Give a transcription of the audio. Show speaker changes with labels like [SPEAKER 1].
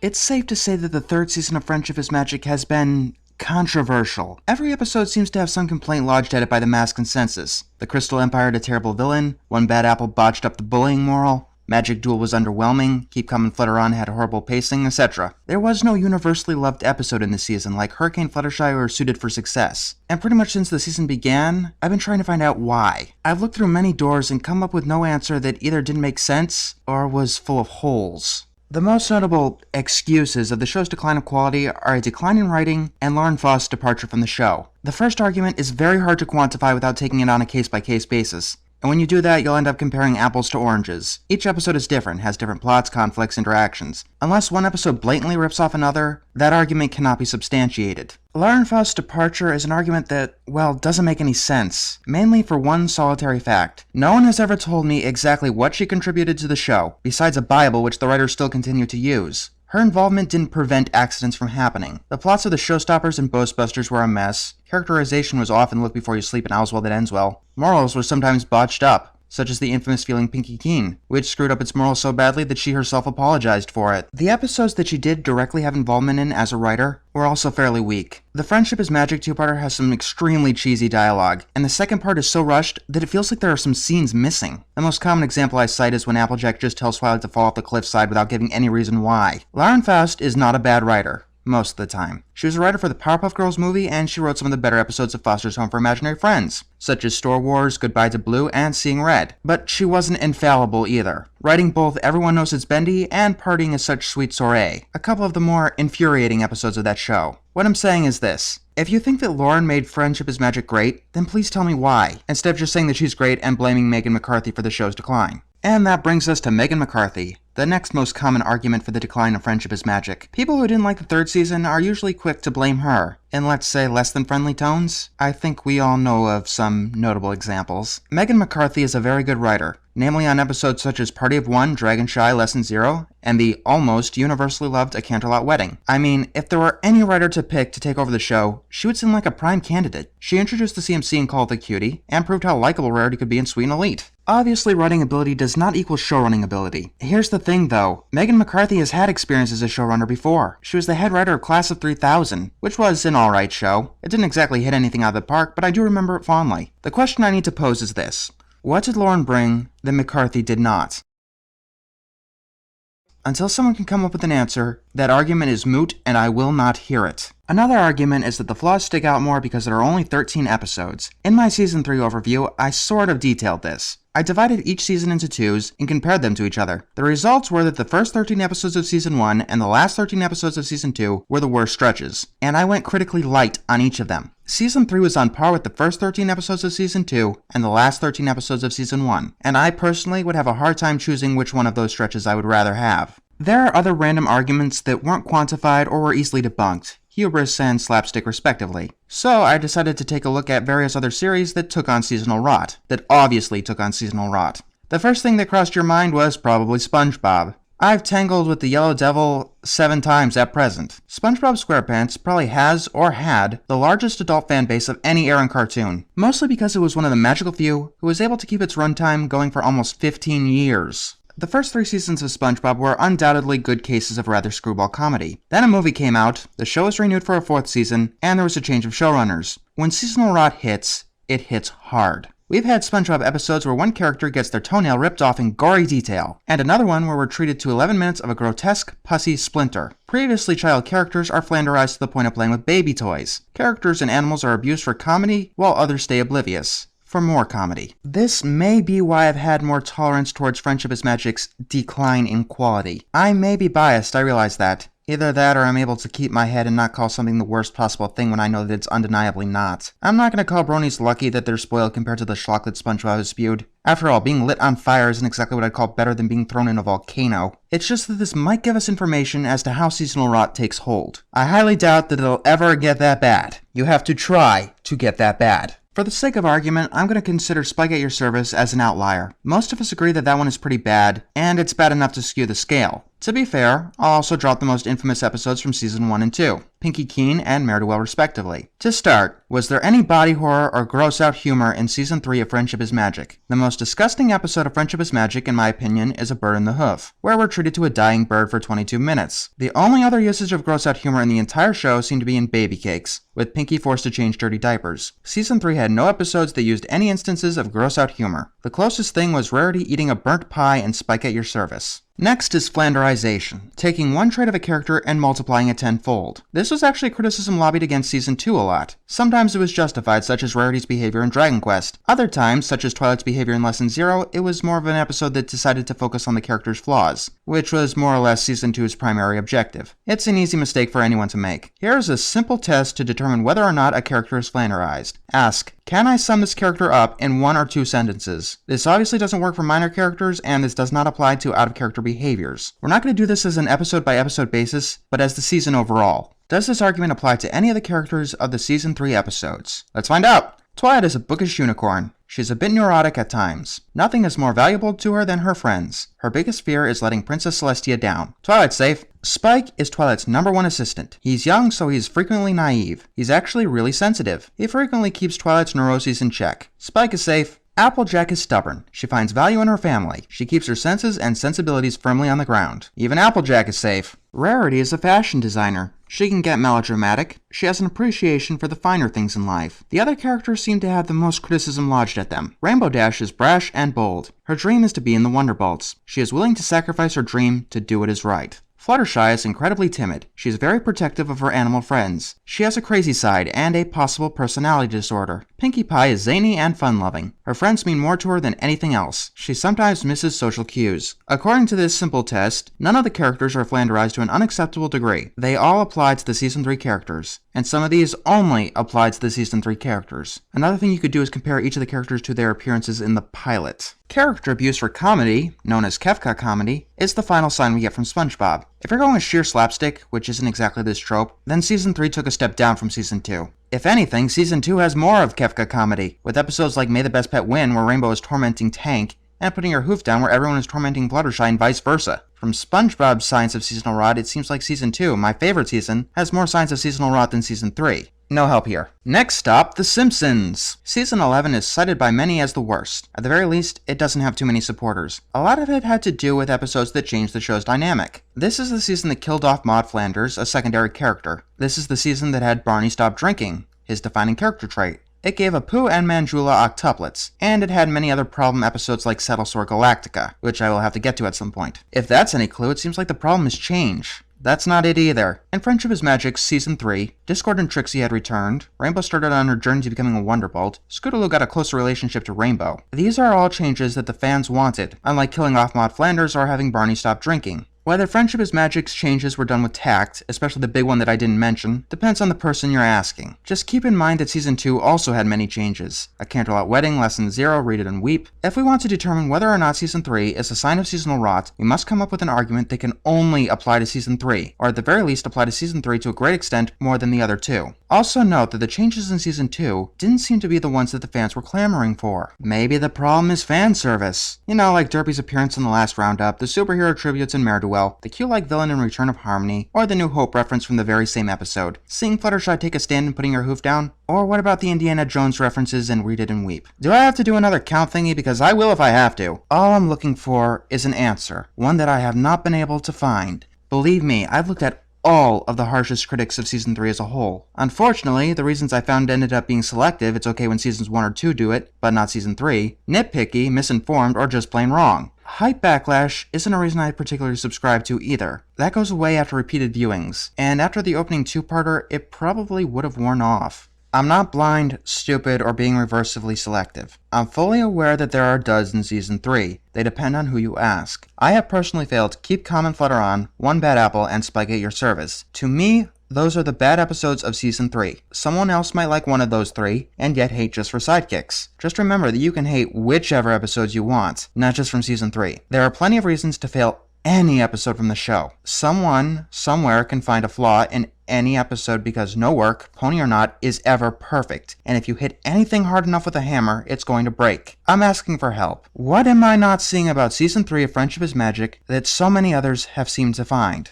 [SPEAKER 1] It's safe to say that the third season of Friendship is Magic has been controversial. Every episode seems to have some complaint lodged at it by the mass consensus. The Crystal Empire had a terrible villain, one bad apple botched up the bullying moral, Magic Duel was underwhelming, Keep Comin' Flutter On had horrible pacing, etc. There was no universally loved episode in the season like Hurricane Fluttershy or Suited for Success. And pretty much since the season began, I've been trying to find out why. I've looked through many doors and come up with no answer that either didn't make sense or was full of holes. The most notable excuses of the show's decline of quality are a decline in writing and Lauren Faust's departure from the show. The first argument is very hard to quantify without taking it on a case-by-case basis. And when you do that, you'll end up comparing apples to oranges. Each episode is different, has different plots, conflicts, interactions. Unless one episode blatantly rips off another, that argument cannot be substantiated. Lauren Faust's departure is an argument that, well, doesn't make any sense, mainly for one solitary fact. No one has ever told me exactly what she contributed to the show, besides a Bible which the writers still continue to use. Her involvement didn't prevent accidents from happening. The plots of the Showstoppers and Ghostbusters were a mess. Characterization was often Look Before You Sleep and All's Well That Ends Well. Morals were sometimes botched up, such as the infamous Feeling Pinky Keen, which screwed up its morals so badly that she herself apologized for it. The episodes that she did directly have involvement in as a writer were also fairly weak. The Friendship is Magic two-parter has some extremely cheesy dialogue, and the second part is so rushed that it feels like there are some scenes missing. The most common example I cite is when Applejack just tells Twilight to fall off the cliffside without giving any reason why. Lauren Faust is not a bad writer. Most of the time. She was a writer for the Powerpuff Girls movie, and she wrote some of the better episodes of Foster's Home for Imaginary Friends, such as Store Wars, Goodbye to Blue, and Seeing Red. But she wasn't infallible either, writing both Everyone Knows It's Bendy and Partying is Such Sweet Soiree, a couple of the more infuriating episodes of that show. What I'm saying is this. If you think that Lauren made Friendship is Magic great, then please tell me why, instead of just saying that she's great and blaming Megan McCarthy for the show's decline. And that brings us to Megan McCarthy, the next most common argument for the decline of Friendship is Magic. People who didn't like the third season are usually quick to blame her. In, let's say, less than friendly tones, I think we all know of some notable examples. Megan McCarthy is a very good writer, namely on episodes such as Party of One, Dragon Shy, Lesson Zero, and the almost universally loved A Canterlot Wedding. I mean, if there were any writer to pick to take over the show, she would seem like a prime candidate. She introduced the CMC in Call of the Cutie, and proved how likable Rarity could be in Sweet and Elite. Obviously, writing ability does not equal showrunning ability. Here's the thing, though. Megan McCarthy has had experience as a showrunner before. She was the head writer of Class of 3000, which was an alright show. It didn't exactly hit anything out of the park, but I do remember it fondly. The question I need to pose is this. What did Lauren bring that McCarthy did not? Until someone can come up with an answer, that argument is moot and I will not hear it. Another argument is that the flaws stick out more because there are only 13 episodes. In my Season 3 overview, I sort of detailed this. I divided each season into twos and compared them to each other. The results were that the first 13 episodes of Season 1 and the last 13 episodes of Season 2 were the worst stretches, and I went critically light on each of them. Season 3 was on par with the first 13 episodes of Season 2 and the last 13 episodes of Season 1, and I personally would have a hard time choosing which one of those stretches I would rather have. There are other random arguments that weren't quantified or were easily debunked, hubris and slapstick respectively. So I decided to take a look at various other series that took on seasonal rot, that obviously took on seasonal rot. The first thing that crossed your mind was probably Spongebob. I've tangled with the Yellow Devil 7 times at present. SpongeBob SquarePants probably has, or had, the largest adult fan base of any Aaron cartoon, mostly because it was one of the magical few who was able to keep its runtime going for almost 15 years. The first 3 seasons of SpongeBob were undoubtedly good cases of rather screwball comedy. Then a movie came out, the show was renewed for a 4th season, and there was a change of showrunners. When seasonal rot hits, it hits hard. We've had SpongeBob episodes where one character gets their toenail ripped off in gory detail, and another one where we're treated to 11 minutes of a grotesque, pussy Splinter. Previously child characters are flanderized to the point of playing with baby toys. Characters and animals are abused for comedy, while others stay oblivious. For more comedy. This may be why I've had more tolerance towards Friendship is Magic's decline in quality. I may be biased, I realize that. Either that or I'm able to keep my head and not call something the worst possible thing when I know that it's undeniably not. I'm not going to call bronies lucky that they're spoiled compared to the schlock that SpongeBob has spewed. After all, being lit on fire isn't exactly what I'd call better than being thrown in a volcano. It's just that this might give us information as to how seasonal rot takes hold. I highly doubt that it'll ever get that bad. You have to try to get that bad. For the sake of argument, I'm going to consider Spike at Your Service as an outlier. Most of us agree that that one is pretty bad, and it's bad enough to skew the scale. To be fair, I'll also drop the most infamous episodes from Season 1 and 2, Pinky Keen and Mare-to-Well respectively. To start, was there any body horror or gross-out humor in Season 3 of Friendship is Magic? The most disgusting episode of Friendship is Magic, in my opinion, is A Bird in the Hoof, where we're treated to a dying bird for 22 minutes. The only other usage of gross-out humor in the entire show seemed to be in Baby Cakes, with Pinky forced to change dirty diapers. Season 3 had no episodes that used any instances of gross-out humor. The closest thing was Rarity eating a burnt pie and Spike at your service. Next is flanderization, taking one trait of a character and multiplying it tenfold. This was actually a criticism lobbied against Season 2 a lot. Sometimes it was justified, such as Rarity's behavior in Dragon Quest. Other times, such as Twilight's behavior in Lesson 0, it was more of an episode that decided to focus on the character's flaws, which was more or less Season 2's primary objective. It's an easy mistake for anyone to make. Here is a simple test to determine whether or not a character is flanderized. Ask, can I sum this character up in 1 or 2 sentences? This obviously doesn't work for minor characters, and this does not apply to out-of-character behaviors. We're not going to do this as an episode-by-episode basis, but as the season overall. Does this argument apply to any of the characters of the Season 3 episodes? Let's find out! Twilight is a bookish unicorn. She's a bit neurotic at times. Nothing is more valuable to her than her friends. Her biggest fear is letting Princess Celestia down. Twilight's safe. Spike is Twilight's #1 assistant. He's young, so he's frequently naive. He's actually really sensitive. He frequently keeps Twilight's neuroses in check. Spike is safe. Applejack is stubborn. She finds value in her family. She keeps her senses and sensibilities firmly on the ground. Even Applejack is safe. Rarity is a fashion designer. She can get melodramatic. She has an appreciation for the finer things in life. The other characters seem to have the most criticism lodged at them. Rainbow Dash is brash and bold. Her dream is to be in the Wonderbolts. She is willing to sacrifice her dream to do what is right. Fluttershy is incredibly timid. She is very protective of her animal friends. She has a crazy side and a possible personality disorder. Pinkie Pie is zany and fun-loving. Her friends mean more to her than anything else. She sometimes misses social cues. According to this simple test, none of the characters are flanderized to an unacceptable degree. They all apply to the Season 3 characters, and some of these only apply to the Season 3 characters. Another thing you could do is compare each of the characters to their appearances in the pilot. Character abuse for comedy, known as Kefka comedy, is the final sign we get from Spongebob. If you're going with sheer slapstick, which isn't exactly this trope, then Season 3 took a step down from Season 2. If anything, Season 2 has more of Kefka comedy, with episodes like May the Best Pet Win, where Rainbow is tormenting Tank, and Putting Her Hoof Down, where everyone is tormenting Fluttershy and vice versa. From SpongeBob's signs of seasonal rot, it seems like Season 2, my favorite season, has more signs of seasonal rot than Season 3. No help here. Next stop, The Simpsons. Season 11 is cited by many as the worst. At the very least, it doesn't have too many supporters. A lot of it had to do with episodes that changed the show's dynamic. This is the season that killed off Maud Flanders, a secondary character. This is the season that had Barney stop drinking, his defining character trait. It gave Apu and Manjula octuplets, and it had many other problem episodes like Settlesore Galactica, which I will have to get to at some point. If that's any clue, it seems like the problem is change. That's not it either. In Friendship is Magic Season 3, Discord and Trixie had returned, Rainbow started on her journey to becoming a Wonderbolt, Scootaloo got a closer relationship to Rainbow. These are all changes that the fans wanted, unlike killing off Maud Flanders or having Barney stop drinking. Whether Friendship is Magic's changes were done with tact, especially the big one that I didn't mention, depends on the person you're asking. Just keep in mind that Season 2 also had many changes. A Candlelit Wedding, Lesson 0, Read It and Weep. If we want to determine whether or not Season 3 is a sign of seasonal rot, we must come up with an argument that can only apply to Season 3, or at the very least apply to Season 3 to a great extent more than the other two. Also note that the changes in Season 2 didn't seem to be the ones that the fans were clamoring for. Maybe the problem is fan service. You know, like Derpy's appearance in the last roundup, the superhero tributes in Mare-to-Well, the Q-like villain in Return of Harmony, or the New Hope reference from the very same episode. Seeing Fluttershy take a stand and putting her hoof down? Or what about the Indiana Jones references in Read It and Weep? Do I have to do another count thingy? Because I will if I have to. All I'm looking for is an answer, one that I have not been able to find. Believe me, I've looked at all of the harshest critics of Season 3 as a whole. Unfortunately, the reasons I found ended up being selective. It's okay when Seasons 1 or 2 do it, but not Season 3. Nitpicky, misinformed, or just plain wrong. Hype backlash isn't a reason I particularly subscribe to either. That goes away after repeated viewings, and after the opening two-parter, it probably would have worn off. I'm not blind, stupid, or being reversively selective. I'm fully aware that there are duds in Season 3. They depend on who you ask. I have personally failed to keep Calm and Flutter On, One Bad Apple, and Spike at Your Service. To me, those are the bad episodes of Season 3. Someone else might like one of those three, and yet hate just for sidekicks. Just remember that you can hate whichever episodes you want, not just from Season 3. There are plenty of reasons to fail any episode from the show. Someone, somewhere, can find a flaw in any episode because no work, pony or not, is ever perfect, and if you hit anything hard enough with a hammer, it's going to break. I'm asking for help. What am I not seeing about Season 3 of Friendship is Magic that so many others have seemed to find?